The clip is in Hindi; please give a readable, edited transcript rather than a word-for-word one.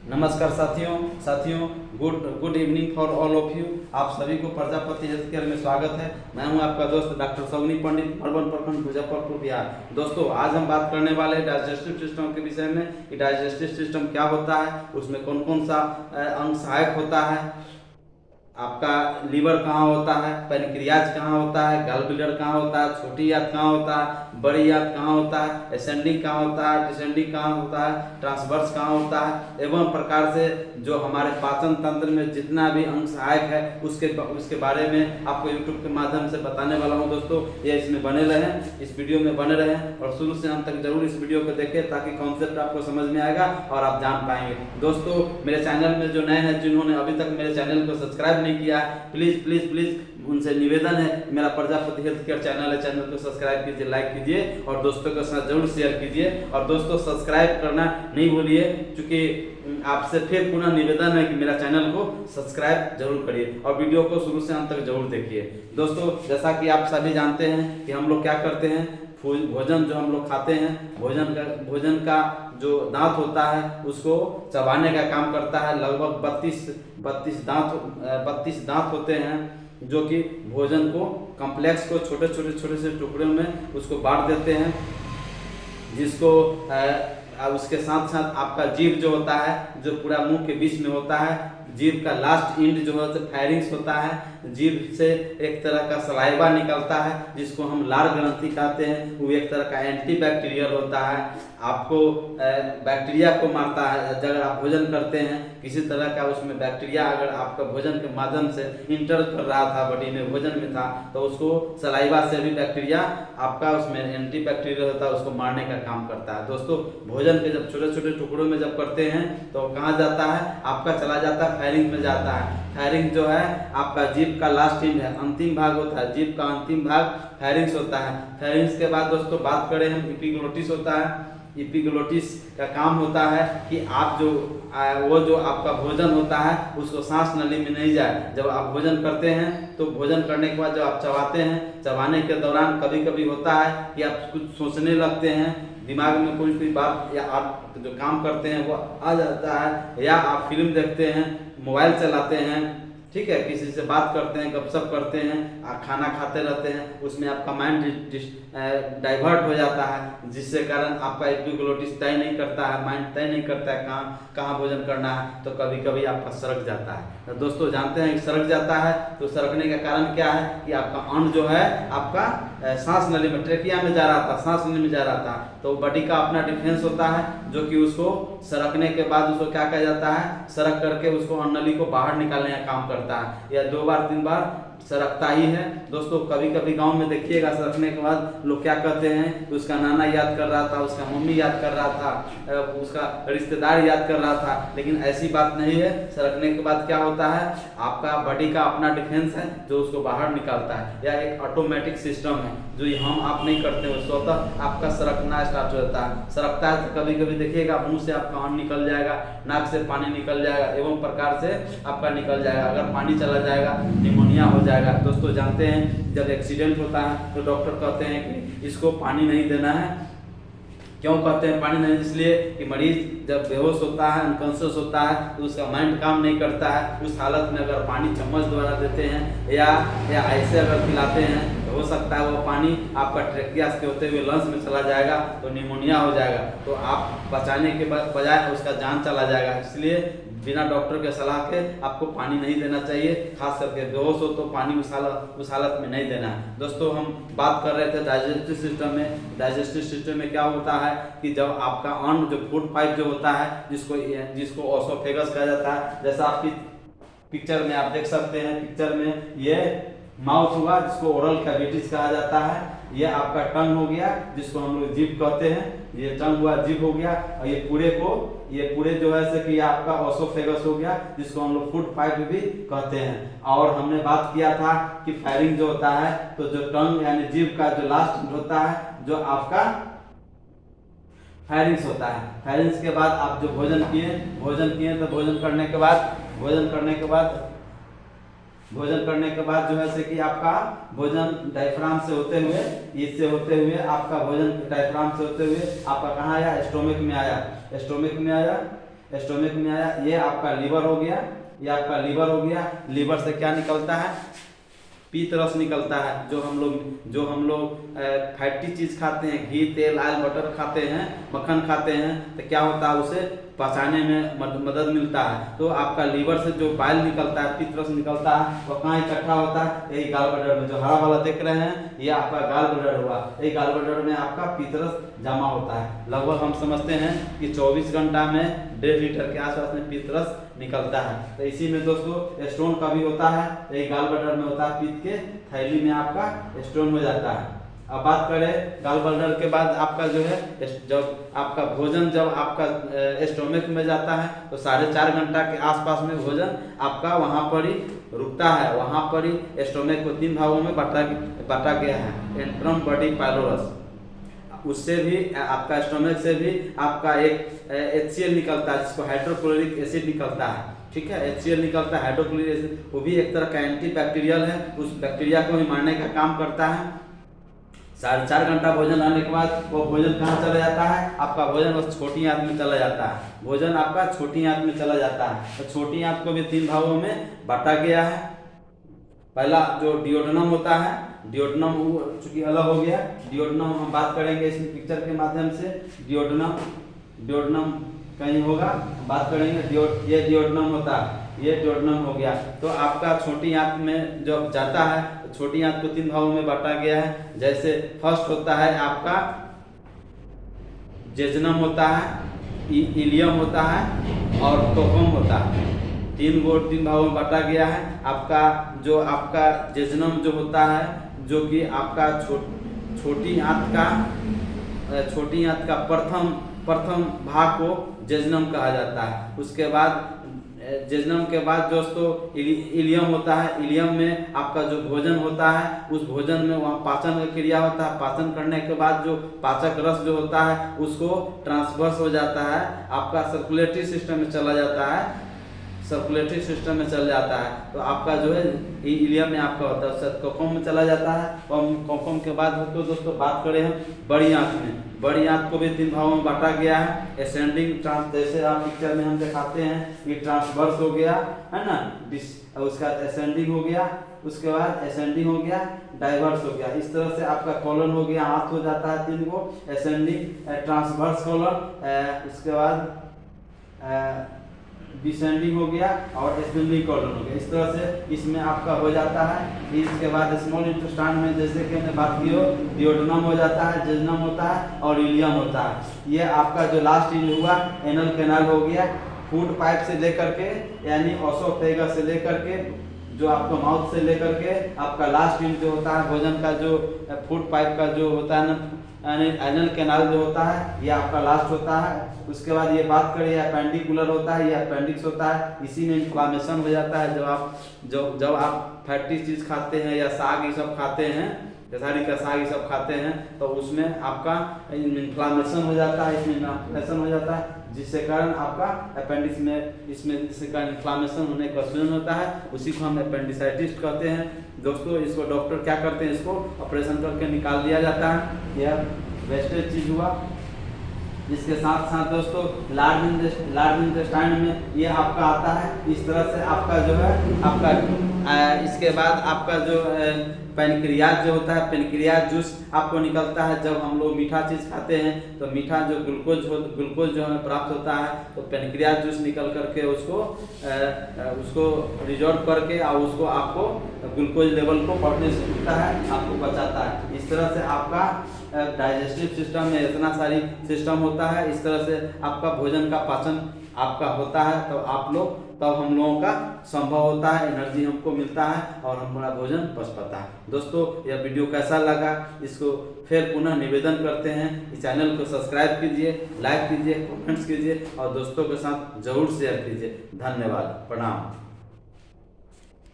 नमस्कार साथियों good evening for all of you. आप सभी को प्रजापति हेल्थ केयर में स्वागत है। मैं हूं आपका दोस्त डॉक्टर सौगनी पंडित, अर्बन प्रखंड मुजफ्फरपुर बिहार। दोस्तों, आज हम बात करने वाले हैं डाइजेस्टिव सिस्टम के विषय में कि डाइजेस्टिव सिस्टम क्या होता है, उसमें कौन कौन सा अंग सहायक होता है, आपका लीवर कहाँ होता है, पैनक्रियाज कहाँ होता है, गॉल ब्लैडर कहाँ होता है, छोटी आंत कहाँ होता है, बड़ी आंत कहाँ होता है, असेंडिंग कहाँ होता है, डिसेंडिंग कहाँ होता है, ट्रांसवर्स कहाँ होता है, एवं प्रकार से जो हमारे पाचन तंत्र में जितना भी अंग सहायक है उसके बारे में आपको यूट्यूब के माध्यम से बताने वाला हूँ। दोस्तों, ये इसमें बने रहें, इस वीडियो में बने रहें और शुरू से अंत तक जरूर इस वीडियो को देखें ताकि कॉन्सेप्ट आपको समझ में आएगा और आप जान पाएंगे। दोस्तों, मेरे चैनल में जो नए हैं, जिन्होंने अभी तक मेरे चैनल को सब्सक्राइब नहीं किया है, प्लीज उनसे निवेदन है, मेरा प्रजापति हेल्थ केयर चैनल है, चैनल को सब्सक्राइब कीजिए, लाइक कीजिए और दोस्तों के साथ जरूर शेयर कीजिए। और दोस्तों, सब्सक्राइब करना नहीं भूलिए, क्योंकि आपसे फिर पुनः निवेदन है कि मेरा चैनल को सब्सक्राइब जरूर करिए और वीडियो को शुरू से अंत तक जरूर देखिए। दोस्तों, जैसा कि आप सभी जानते हैं कि हम लोग क्या करते हैं, भोजन जो हम लोग खाते हैं, भोजन का जो दांत होता है उसको चबाने का काम करता है। लगभग 32 दांत होते हैं जो कि भोजन को कॉम्प्लेक्स को छोटे से टुकड़ों में उसको बांट देते हैं, जिसको उसके साथ साथ आपका जीभ जो होता है, जो पूरा मुंह के बीच में होता है, जीभ का लास्ट इंड जो है फायरिंग्स होता है। जीभ से एक तरह का सलाइवा निकलता है जिसको हम लार ग्रंथि कहते हैं। वो एक तरह का एंटी बैक्टीरियल होता है, आपको बैक्टीरिया को मारता है। अगर आप भोजन करते हैं, किसी तरह का उसमें बैक्टीरिया अगर आपका भोजन के माध्यम से इंटर कर रहा था, बॉडी में भोजन में था, तो उसको सलाइवा से भी बैक्टीरिया आपका उसमें एंटी बैक्टीरियल होता है, उसको मारने का काम करता है। दोस्तों, भोजन के जब छोटे टुकड़ों में जब करते हैं तो कहाँ जाता है, आपका चला जाता है फायरिंग में जाता है। फायरिंग जो है आपका जीभ का लास्ट इंड है, अंतिम भाग होता है, जीभ का अंतिम भाग फायरिंग्स होता है। फायरिंग्स के बाद दोस्तों बात करें हम, एपिग्लोटिस होता है। एपिग्लोटिस का काम होता है कि आप वो जो आपका भोजन होता है उसको सांस नली में नहीं जाए। जब आप भोजन करते हैं तो भोजन करने के बाद जब आप चबाते हैं, चबाने के दौरान कभी कभी होता है कि आप कुछ सोचने लगते हैं, दिमाग में कोई बात या आप जो काम करते हैं वो आ जाता है, या आप फिल्म देखते हैं, मोबाइल चलाते हैं, ठीक है, किसी से बात करते हैं, गपशप करते हैं, खाना खाते रहते हैं, उसमें आपका माइंड डाइवर्ट हो जाता है, जिससे कारण आपका एपिग्लोटिस तय नहीं करता है, माइंड तय नहीं करता है कहाँ भोजन करना है, तो कभी कभी आपका सरक जाता है। तो दोस्तों, जानते हैं कि सरक जाता है, तो सरकने का कारण क्या है कि आपका अन्न जो है आपका सांस नली में, ट्रेकिया में जा रहा था, सांस नली में जा रहा था, तो बॉडी का अपना डिफेंस होता है जो कि उसको सरकने के बाद उसको क्या कहा जाता है, सरक करके उसको अन्न नली को बाहर निकालने का काम करता है, या 2 बार 3 बार सरकता ही है। दोस्तों, कभी कभी गांव में देखिएगा, सरकने के बाद लोग क्या कहते हैं, उसका नाना याद कर रहा था, उसका मम्मी याद कर रहा था, उसका रिश्तेदार याद कर रहा था, लेकिन ऐसी बात नहीं है। सरकने के बाद क्या होता है, आपका बॉडी का अपना डिफेंस है जो उसको बाहर निकालता है, या एक ऑटोमेटिक सिस्टम है जो हम आप नहीं करते हो, स्वतः आपका सरकना स्टार्ट हो जाता है। सरकता है तो कभी कभी देखिएगा मुंह से आपका अन्न निकल जाएगा, नाक से पानी निकल जाएगा, एवं प्रकार से आपका निकल जाएगा। अगर पानी चला जाएगा, निमोनिया हो जाएगा। दोस्तों, जानते हैं जब एक्सीडेंट होता है तो डॉक्टर कहते हैं कि इसको पानी नहीं देना है। क्यों कहते हैं पानी नहीं? इसलिए कि मरीज जब बेहोश होता है, अनकॉन्शियस होता है, तो उसका माइंड काम नहीं करता है। उस हालत में अगर पानी चम्मच द्वारा देते हैं या ऐसे अगर पिलाते हैं, तो हो सकता है वो पानी आपका ट्रेकिया के होते हुए लंग्स में चला जाएगा, तो निमोनिया हो जाएगा, तो आप बचाने के बजाय उसका जान चला जाएगा। इसलिए बिना डॉक्टर के सलाह के आपको पानी नहीं देना चाहिए, खास करके बेहोश हो तो पानी उस हालत में नहीं देना है। दोस्तों, हम बात कर रहे थे डाइजेस्टिव सिस्टम में। डाइजेस्टिव सिस्टम में क्या होता है कि जब आपका अन्न जो फूड पाइप जो होता है, जिसको ओसोफेगस कहा जाता है, जैसा आपकी पिक्चर में आप देख सकते हैं, पिक्चर में ये माउथ हुआ जिसको ओरल कैविटीज कहा जाता है, ये आपका टंग हो गया जिसको हम लोग जीभ कहते हैं, ये टंग हुआ, जीभ हो गया, और ये पूरे जो है से कि आपका ओसोफेगस हो गया जिसको हम लोग फूड पाइप भी कहते हैं। और हमने बात किया था कि फायरिंग जो होता है, तो जो टंग यानी जीभ का जो लास्ट होता है, जो आपका फायरिंग्स होता है। फायरिंग्स के बाद आप जो भोजन किए तो भोजन करने के बाद जो है से कि आपका भोजन डायफ्राम से होते हुए, इससे होते हुए आपका भोजन डायफ्राम से होते हुए आपका कहाँ आया, स्टोमक में आया। स्टोमक में आया, ये आपका लीवर हो गया, ये आपका लीवर हो गया। लीवर से क्या निकलता है? पीत रस निकलता है। जो हम लोग फैटी चीज खाते हैं, घी, तेल, ऑयल, बटर खाते हैं, मक्खन खाते हैं, तो क्या होता है? उसे पचाने में मदद मिलता है। तो आपका लीवर से जो बाइल निकलता है, पीत रस निकलता है, वो कहाँ इकट्ठा होता है? यही गाल ब्लैडर में। जो हरा वाला देख रहे हैं, ये आपका गाल ब्लैडर हुआ। यही गाल ब्लैडर में आपका पीत रस जमा होता है। लगभग हम समझते हैं कि 24 घंटा में 1.5 लीटर के आसपास में पीत रस निकलता है। तो इसी में दोस्तों स्टोन का भी होता है, यही गाल ब्लैडर में होता है। पीत के थैली में आपका स्टोन हो जाता है। अब बात करें गाल ब्लैडर के बाद आपका जो है, जब आपका भोजन जब आपका स्टोमक में जाता है तो 4.5 घंटा के आसपास में भोजन आपका वहाँ पर ही रुकता है। वहाँ पर ही स्टोमक को 3 भागों में बांटा गया है, एंट्रम, बॉडी, पाइलोरस। उससे भी आपका स्टोमक से भी आपका एक HCl निकलता है, जिसको हाइड्रोक्लोरिक एसिड निकलता है। ठीक है, HCl निकलता है, हाइड्रोक्लोरिक एसिड, वो भी एक तरह का एंटीबैक्टीरियल है, उस बैक्टीरिया को भी मारने का काम करता है। 4.5 घंटा भोजन आने के बाद वो भोजन कहाँ चला जाता है? आपका भोजन बस छोटी आंत में चला जाता है। भोजन आपका छोटी आंत में चला जाता है। तो छोटी आंत को भी 3 भागों में बांटा गया है। पहला जो डिओडनम होता है, डिओडनम चूंकि अलग हो गया, डिओडनम हम बात करेंगे इस पिक्चर के माध्यम से। डिओडनम कहीं होगा, बात करेंगे। ये डिओडनम होता है, ये डिओडनम हो गया। तो आपका छोटी आंत में जब जाता है, तो छोटी आंत को 3 भागों में बांटा गया है। जैसे फर्स्ट होता है आपका जेजनम होता है, इलियम होता है और कोकम होता है। 3 भागों में बांटा गया है। आपका जेजनम जो होता है, जो कि आपका छोटी आंत का प्रथम भाग को जेजनम कहा जाता है। उसके बाद जेजनम के बाद दोस्तों इलियम होता है। इलियम में आपका जो भोजन होता है, उस भोजन में वहाँ पाचन का क्रिया होता है। पाचन करने के बाद जो पाचक रस जो होता है, उसको ट्रांसवर्स हो जाता है, आपका सर्कुलेटरी सिस्टम में चला जाता है। सर्कुलेटरी सिस्टम में चल जाता है। तो आपका जो है इलियम में आपका होता है, कोकम में चला जाता है। कोकम के बाद दोस्तों बात करें हम बड़ी आंत में। बड़ी आंत को भी 3 भागों में बांटा गया है। असेंडिंग ट्रांस, जैसे आप पिक्चर में हम दिखाते हैं, ये ट्रांसवर्स हो गया है ना, उसका असेंडिंग हो गया, उसके बाद असेंडिंग हो गया, डाइवर्स हो गया। इस तरह से आपका कॉलन हो गया, हाथ हो जाता है 3 गो, असेंडिंग, ट्रांसवर्स कॉलन, उसके बाद डिसेंडिंग हो गया और असेंडिंग कॉलन हो गया। इस तरह से इसमें आपका हो जाता है। इसके बाद स्मॉल इंटेस्टाइन में जैसे कि हमने बात की हो, डिओडनम हो जाता है, जेजनम होता है और इलियम होता है। ये आपका जो लास्ट इंज हुआ एनल कैनाल हो गया। फूड पाइप से लेकर के, यानी ओसोफेगस से लेकर के, जो आपका माउथ से लेकर के आपका लास्ट इंज जो होता है भोजन का, जो फूड पाइप का जो होता है ना, एनल कैनाल जो होता है, ये आपका लास्ट होता है। उसके बाद ये बात करें अपेंडिकुलर होता है, ये अपेंडिक्स होता है। इसी में इन्फ्लामेशन हो जाता है। जब आप फैटी चीज खाते हैं या साग ये सब खाते हैं, खेसारी का साग ये सब खाते हैं, तो उसमें आपका इन्फ्लामेशन हो जाता है, इसमें इन्फ्लामेशन हो जाता है, जिससे कारण आपका अपेंडिक्स में इसमें जिससे कारण इन्फ्लामेशन होने का सूजन होता है। उसी को हम अपेंडिसाइटिस कहते हैं। दोस्तों इसको डॉक्टर क्या करते हैं, इसको ऑपरेशन करके निकाल दिया जाता है। यह वेस्टेज चीज हुआ। इसके साथ साथ दोस्तों लार्ज इंटेस्टाइन में ये आपका आता है। इस तरह से आपका जो है आपका इसके बाद आपका जो पेनक्रियाज जो होता है, पेनक्रियाज जूस आपको निकलता है। जब हम लोग मीठा चीज़ खाते हैं तो मीठा जो ग्लूकोज जो हमें प्राप्त होता है, तो पेनक्रियाज जूस निकल करके उसको रिजॉर्व करके और उसको आपको ग्लूकोज लेवल को बढ़ने से मिलता है, आपको बचाता है। इस तरह से आपका डाइजेस्टिव सिस्टम में इतना सारी सिस्टम होता है। इस तरह से आपका भोजन का पाचन आपका होता है, तब हम लोगों का संभव होता है, एनर्जी हमको मिलता है और हमारा भोजन पच पाता है। दोस्तों यह वीडियो कैसा लगा, इसको फिर पुनः निवेदन करते हैं, इस चैनल को सब्सक्राइब कीजिए, लाइक कीजिए, कमेंट्स कीजिए और दोस्तों के साथ जरूर शेयर कीजिए। धन्यवाद, प्रणाम।